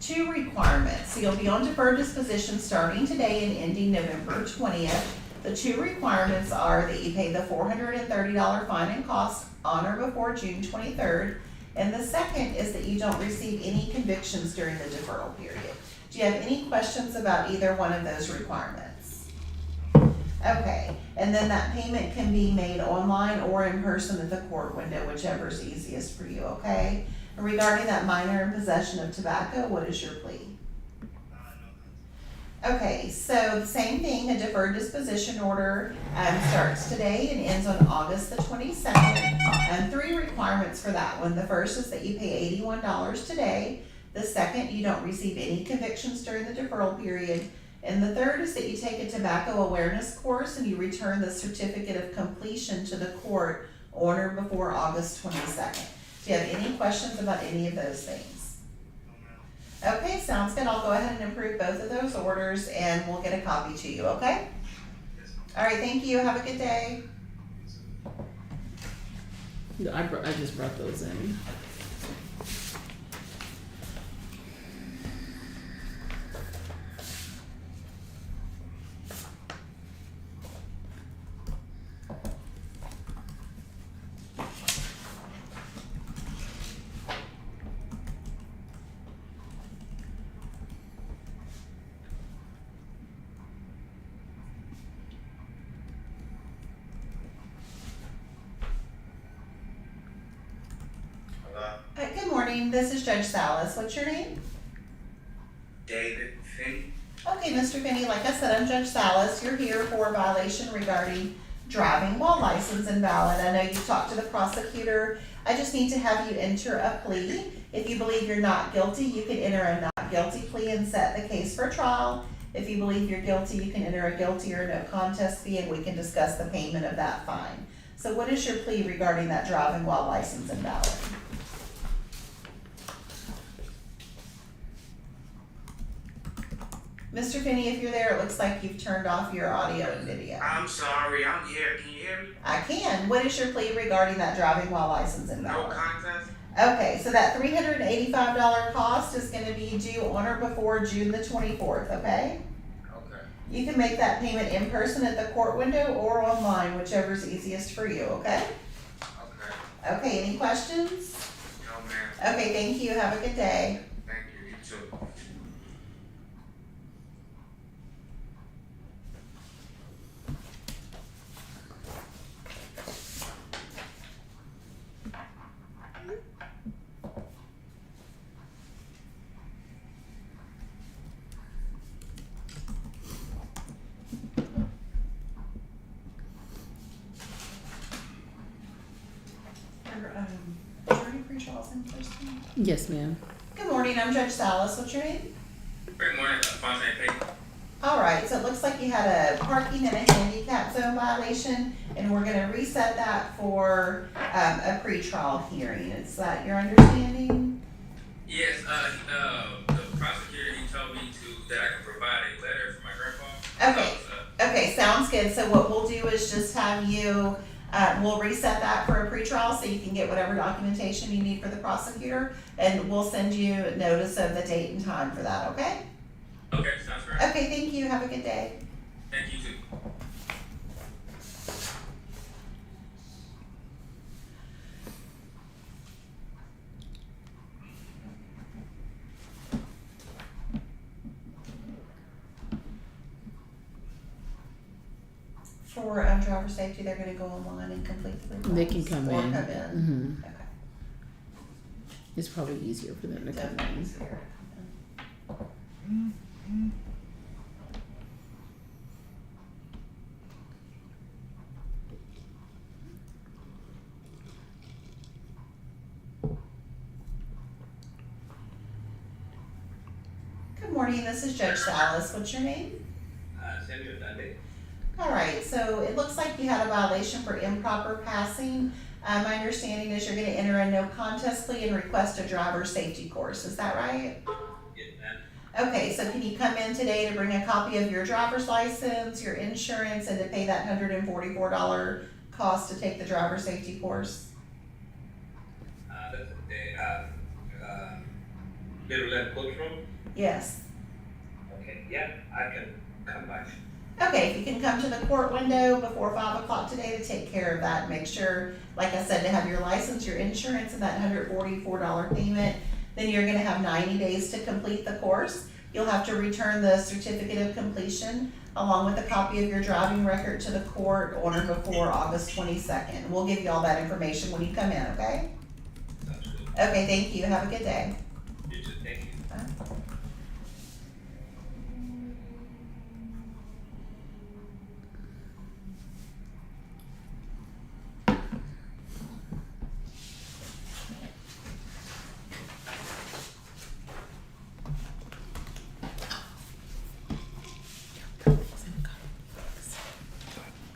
two requirements. So you'll be on deferred disposition starting today and ending November 20th. The two requirements are that you pay the $430 fine and cost on or before June 23rd. And the second is that you don't receive any convictions during the deferral period. Do you have any questions about either one of those requirements? Okay, and then that payment can be made online or in person at the court window, whichever is easiest for you, okay? And regarding that minor in possession of tobacco, what is your plea? Okay, so the same thing, a deferred disposition order starts today and ends on August the 22nd. And three requirements for that one. The first is that you pay $81 today. The second, you don't receive any convictions during the deferral period. And the third is that you take a tobacco awareness course and you return the certificate of completion to the court on or before August 22nd. Do you have any questions about any of those things? Okay, sounds good. I'll go ahead and approve both of those orders and we'll get a copy to you, okay? All right, thank you. Have a good day. I just brought those in. Good morning. This is Judge Salas. What's your name? David Finney. Okay, Mr. Finney, like I said, I'm Judge Salas. You're here for a violation regarding driving while licensed invalid. I know you talked to the prosecutor. I just need to have you enter a plea. If you believe you're not guilty, you can enter a not guilty plea and set the case for trial. If you believe you're guilty, you can enter a guilty or no contest fee and we can discuss the payment of that fine. So what is your plea regarding that driving while licensed invalid? Mr. Finney, if you're there, it looks like you've turned off your audio and video. I'm sorry, I'm here. Can you hear me? I can. What is your plea regarding that driving while licensed invalid? No contest? Okay, so that $385 cost is gonna be due on or before June the 24th, okay? Okay. You can make that payment in person at the court window or online, whichever is easiest for you, okay? Okay. Okay, any questions? No, ma'am. Okay, thank you. Have a good day. Thank you. You too. Jury pre-trials in person. Yes, ma'am. Good morning. I'm Judge Salas. What's your name? Good morning, Fontaine Payton. All right, so it looks like you had a parking and a handicap zone violation, and we're gonna reset that for a pretrial hearing. Is that your understanding? Yes, the prosecutor, he told me that I could provide a letter for my grandpa. Okay. Okay, sounds good. So what we'll do is just have you, we'll reset that for a pretrial so you can get whatever documentation you need for the prosecutor, and we'll send you notice of the date and time for that, okay? Okay, sounds great. Okay, thank you. Have a good day. Thank you too. For driver safety, they're gonna go online and complete the request. They can come or in. Come in. Mhm. Okay. It's probably easier for them to come Definitely in. easier. Good morning, this is Judge Salas. What's your name? Samuel Dundee. All right, so it looks like you had a violation for improper passing. My understanding is you're gonna enter a no contest plea and request a driver safety course. Is that right? Yes, ma'am. Okay, so can you come in today to bring a copy of your driver's license, your insurance, and to pay that $144 cost to take the driver safety course? Little Lead Coach Room? Yes. Okay, yeah, I can come by. Okay, if you can come to the court window before 5 o'clock today to take care of that, make sure, like I said, to have your license, your insurance, and that $144 payment, then you're gonna have 90 days to complete the course. You'll have to return the certificate of completion along with a copy of your driving record to the court on or before August 22nd. We'll give you all that information when you come in, okay? Sounds good. Okay, thank you. Have a good day. You too, thank you.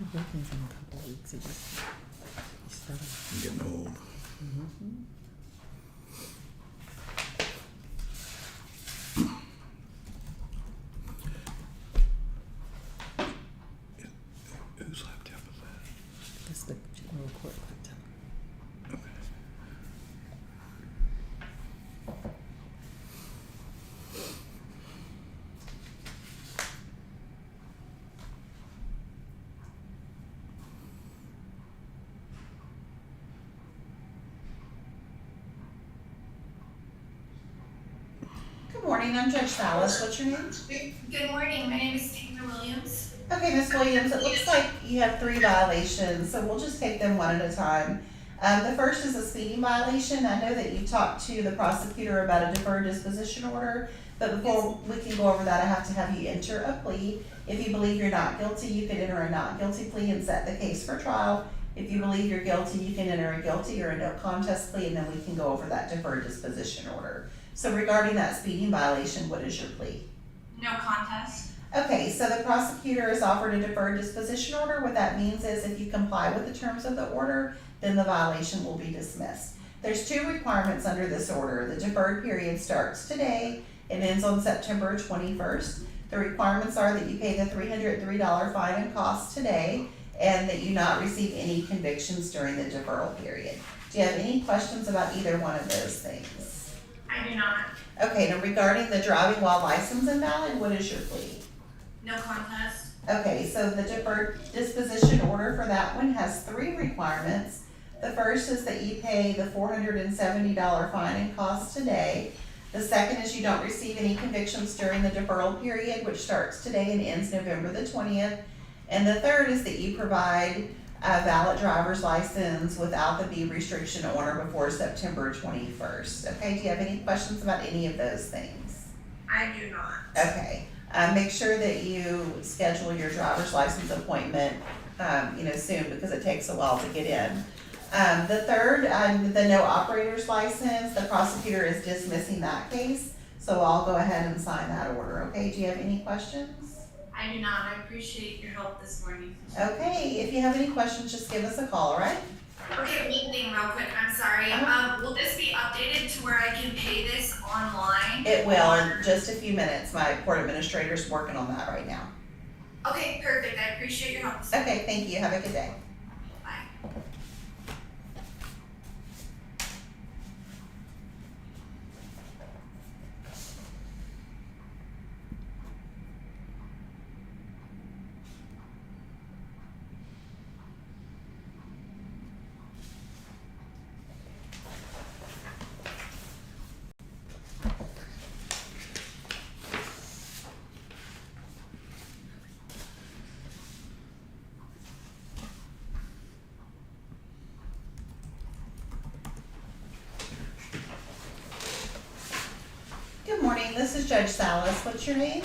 My birthday's in a couple of weeks. It just you start. I'm getting old. Whose laptop is that? That's the general court laptop. Okay. Good morning, I'm Judge Salas. What's your name? Good morning, my name is Taylor Williams. Okay, Ms. Williams, it looks like you have 3 violations, so we'll just take them one at a time. The first is a speeding violation. I know that you talked to the prosecutor about a deferred disposition order, but before we can go over that, I have to have you enter a plea. If you believe you're not guilty, you can enter a not guilty plea and set the case for trial. If you believe you're guilty, you can enter a guilty or a no contest plea, and then we can go over that deferred disposition order. So regarding that speeding violation, what is your plea? No contest. Okay, so the prosecutor has offered a deferred disposition order. What that means is if you comply with the terms of the order, then the violation will be dismissed. There's 2 requirements under this order. The deferred period starts today and ends on September 21st. The requirements are that you pay the $303 fine and costs today and that you not receive any convictions during the deferral period. Do you have any questions about either one of those things? I do not. Okay, now regarding the driving while license invalid, what is your plea? No contest. Okay, so the deferred disposition order for that one has 3 requirements. The first is that you pay the $470 fine and costs today. The second is you don't receive any convictions during the deferral period, which starts today and ends November the 20th. And the third is that you provide a valid driver's license without the B restriction on or before September 21st. Okay, do you have any questions about any of those things? I do not. Okay, make sure that you schedule your driver's license appointment, soon because it takes a while to get in. The third, the no operator's license, the prosecutor is dismissing that case, so I'll go ahead and sign that order, okay? Do you have any questions? I do not. I appreciate your help this morning. Okay, if you have any questions, just give us a call, all right? Okay, one thing real quick, I'm sorry. Will this be updated to where I can pay this online? It will in just a few minutes. My court administrator's working on that right now. Okay, perfect. I appreciate your help this morning. Okay, thank you. Have a good day. Bye. Good morning. This is Judge Salas. What's your name?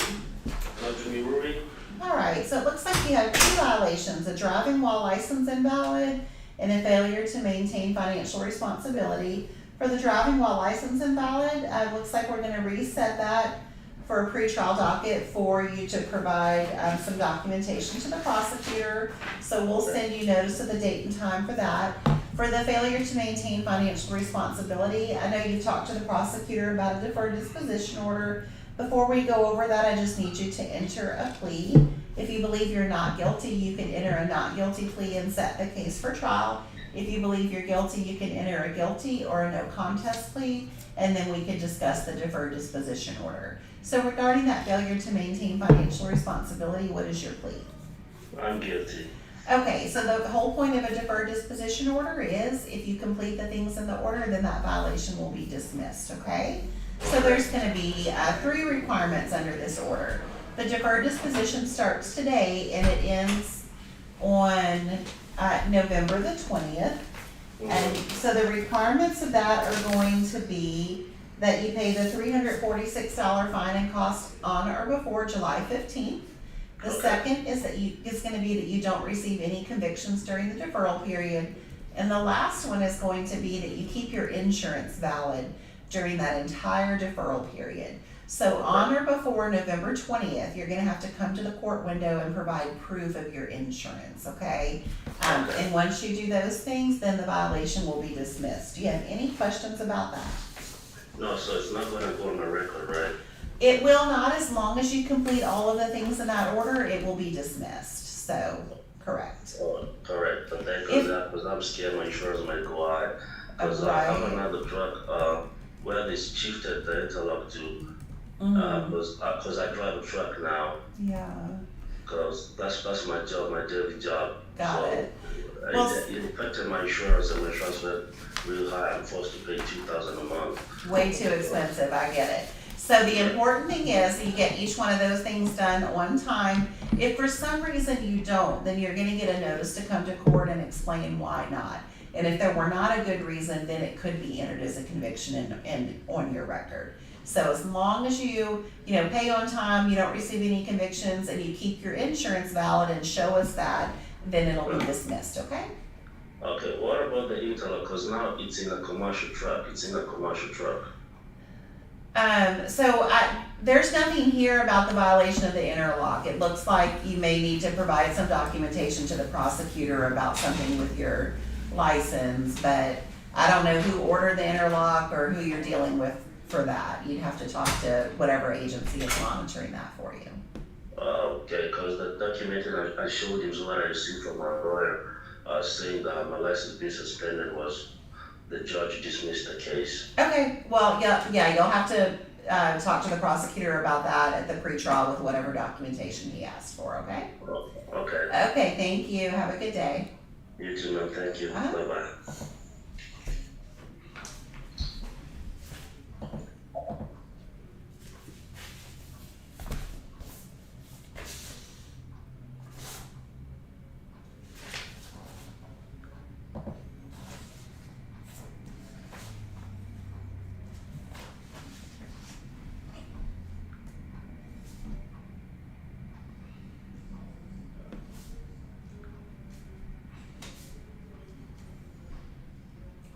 Jimmy Ruby? All right, so it looks like you have 2 violations, a driving while license invalid and a failure to maintain financial responsibility. For the driving while license invalid, it looks like we're gonna reset that for a pretrial docket for you to provide some documentation to the prosecutor. So we'll send you notice of the date and time for that. For the failure to maintain financial responsibility, I know you talked to the prosecutor about a deferred disposition order. Before we go over that, I just need you to enter a plea. If you believe you're not guilty, you can enter a not guilty plea and set the case for trial. If you believe you're guilty, you can enter a guilty or a no contest plea, and then we can discuss the deferred disposition order. So regarding that failure to maintain financial responsibility, what is your plea? I'm guilty. Okay, so the whole point of a deferred disposition order is if you complete the things in the order, then that violation will be dismissed, okay? So there's gonna be 3 requirements under this order. The deferred disposition starts today and it ends on November the 20th. And so the requirements of that are going to be that you pay the $346 fine and cost on or before July 15th. The Okay. second is is gonna be that you don't receive any convictions during the deferral period. And the last one is going to be that you keep your insurance valid during that entire deferral period. So on or before November 20th, you're gonna have to come to the court window and provide proof of your insurance, okay? And once you do those things, then the violation will be dismissed. Do you have any questions about that? No, so it's not gonna go on the record, right? It will not, as long as you complete all of the things in that order, it will be dismissed, so, correct. Oh, correct, but then, cause I'm scared my insurance might go high. Cause I have Right. another truck, where they shifted the interlock to, Mhm. cause I drive a truck now, Yeah, cause that's my job, my daily job. got So, it. Well, it affected my insurance and my insurance went real high, I'm forced to pay $2,000 a month. Way too expensive, I get it. So the important thing is you get each one of those things done on time. If for some reason you don't, then you're gonna get a notice to come to court and explain why not. And if there were not a good reason, then it could be entered as a conviction and on your record. So as long as you pay on time, you don't receive any convictions, and you keep your insurance valid and show us that, then it'll be dismissed, okay? Okay, what about the interlock, cause now it's in a commercial truck, There's nothing here about the violation of the interlock. It looks like you may need to provide some documentation to the prosecutor about something with your license, but I don't know who ordered the interlock or who you're dealing with for that. You'd have to talk to whatever agency is monitoring that for you. Okay, cause the document I showed him is what I received from my lawyer, saying that my license being suspended was the judge dismissed the case. Okay, well, yeah, you'll have to talk to the prosecutor about that at the pretrial with whatever documentation he asked for, okay? Oh, okay, Okay, thank you. Have a good day. you too, man, thank you, Uh-huh. bye-bye.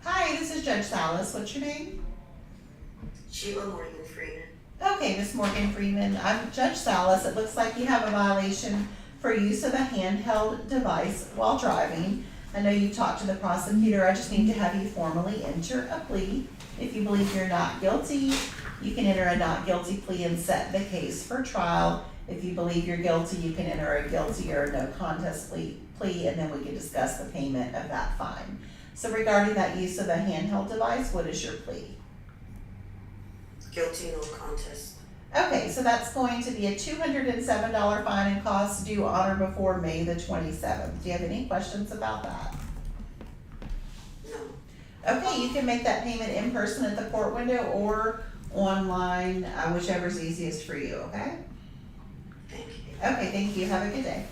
Hi, this is Judge Salas. What's your name? Sheila Morgan Freeman. Okay, Miss Morgan Freeman. I'm Judge Salas. It looks like you have a violation for use of a handheld device while driving. I know you talked to the prosecutor. I just need to have you formally enter a plea. If you believe you're not guilty, you can enter a not guilty plea and set the case for trial. If you believe you're guilty, you can enter a guilty or no contest plea, and then we can discuss the payment of that fine. So regarding that use of a handheld device, what is your plea? Guilty, no contest. Okay, so that's going to be a $207 fine and costs due on or before May the 27th. Do you have any questions about that? No. Okay, you can make that payment in person at the court window or online, whichever's easiest for you, okay? Thank you. Okay, thank you. Have a good day.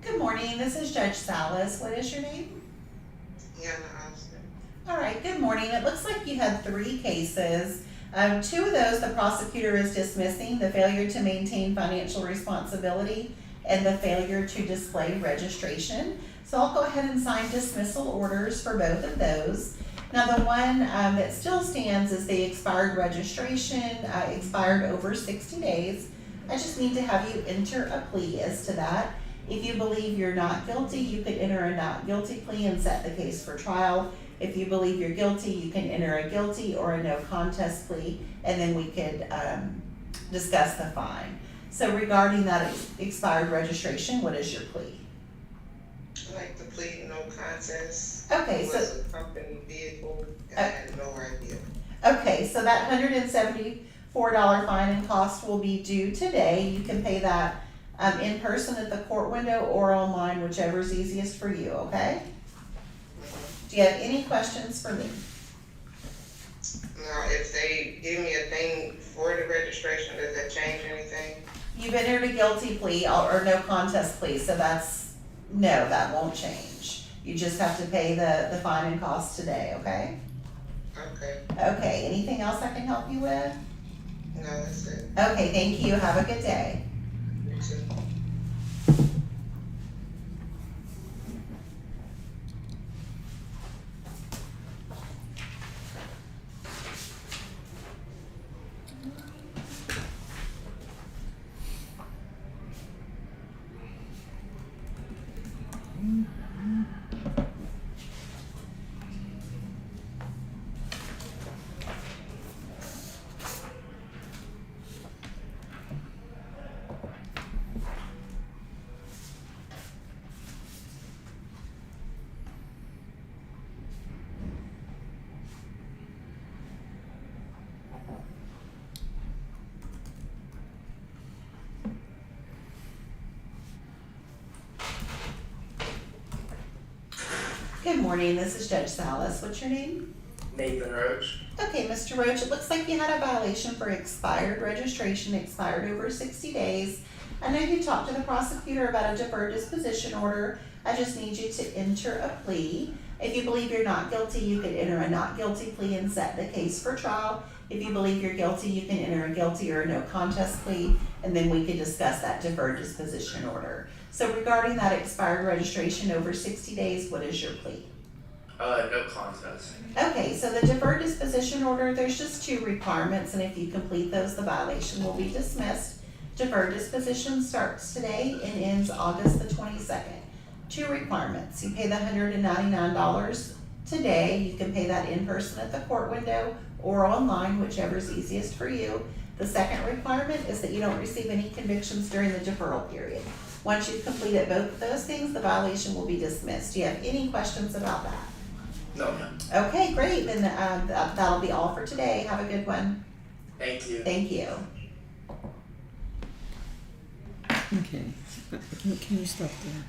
Good morning. This is Judge Salas. What is your name? Yeah, no, All right, good morning. It looks like you had 3 cases. Two of those, the prosecutor is dismissing: the failure to maintain financial responsibility and the failure to display registration. So I'll go ahead and sign dismissal orders for both of those. Now, the one that still stands is the expired registration, expired over 60 days. I just need to have you enter a plea as to that. If you believe you're not guilty, you could enter a not guilty plea and set the case for trial. If you believe you're guilty, you can enter a guilty or a no contest plea, and then we could discuss the fine. So regarding that expired registration, what is your plea? I like to plead no contest. Okay, It so was a company vehicle, and I had no idea. okay, so that $174 fine and cost will be due today. You can pay that in person at the court window or online, whichever is easiest for you, okay? Do you have any questions for me? Now, if they give me a thing for the registration, does that change anything? You've entered a guilty plea or no contest plea, so no, that won't change. You just have to pay the fine and cost today, okay? Okay, Okay, anything else I can help you with? no, that's it. Okay, thank you, have a good day. You too. Good morning, this is Judge Salas. What's your name? Nathan Roach. Okay, Mr. Roach, it looks like you had a violation for expired registration, expired over 60 days. I know you talked to the prosecutor about a deferred disposition order. I just need you to enter a plea. If you believe you're not guilty, you could enter a not guilty plea and set the case for trial. If you believe you're guilty, you can enter a guilty or a no contest plea, and then we could discuss that deferred disposition order. So regarding that expired registration over 60 days, what is your plea? No contest. Okay, so the deferred disposition order, there's just two requirements, and if you complete those, the violation will be dismissed. Deferred disposition starts today and ends August the 22nd. Two requirements: you pay the $199 today. You can pay that in person at the court window or online, whichever is easiest for you. The second requirement is that you don't receive any convictions during the deferral period. Once you've completed both of those things, the violation will be dismissed. Do you have any questions about that? No, ma'am. Okay, great, then that'll be all for today. Have a good one. Thank you. Thank you. Okay, can you stop there?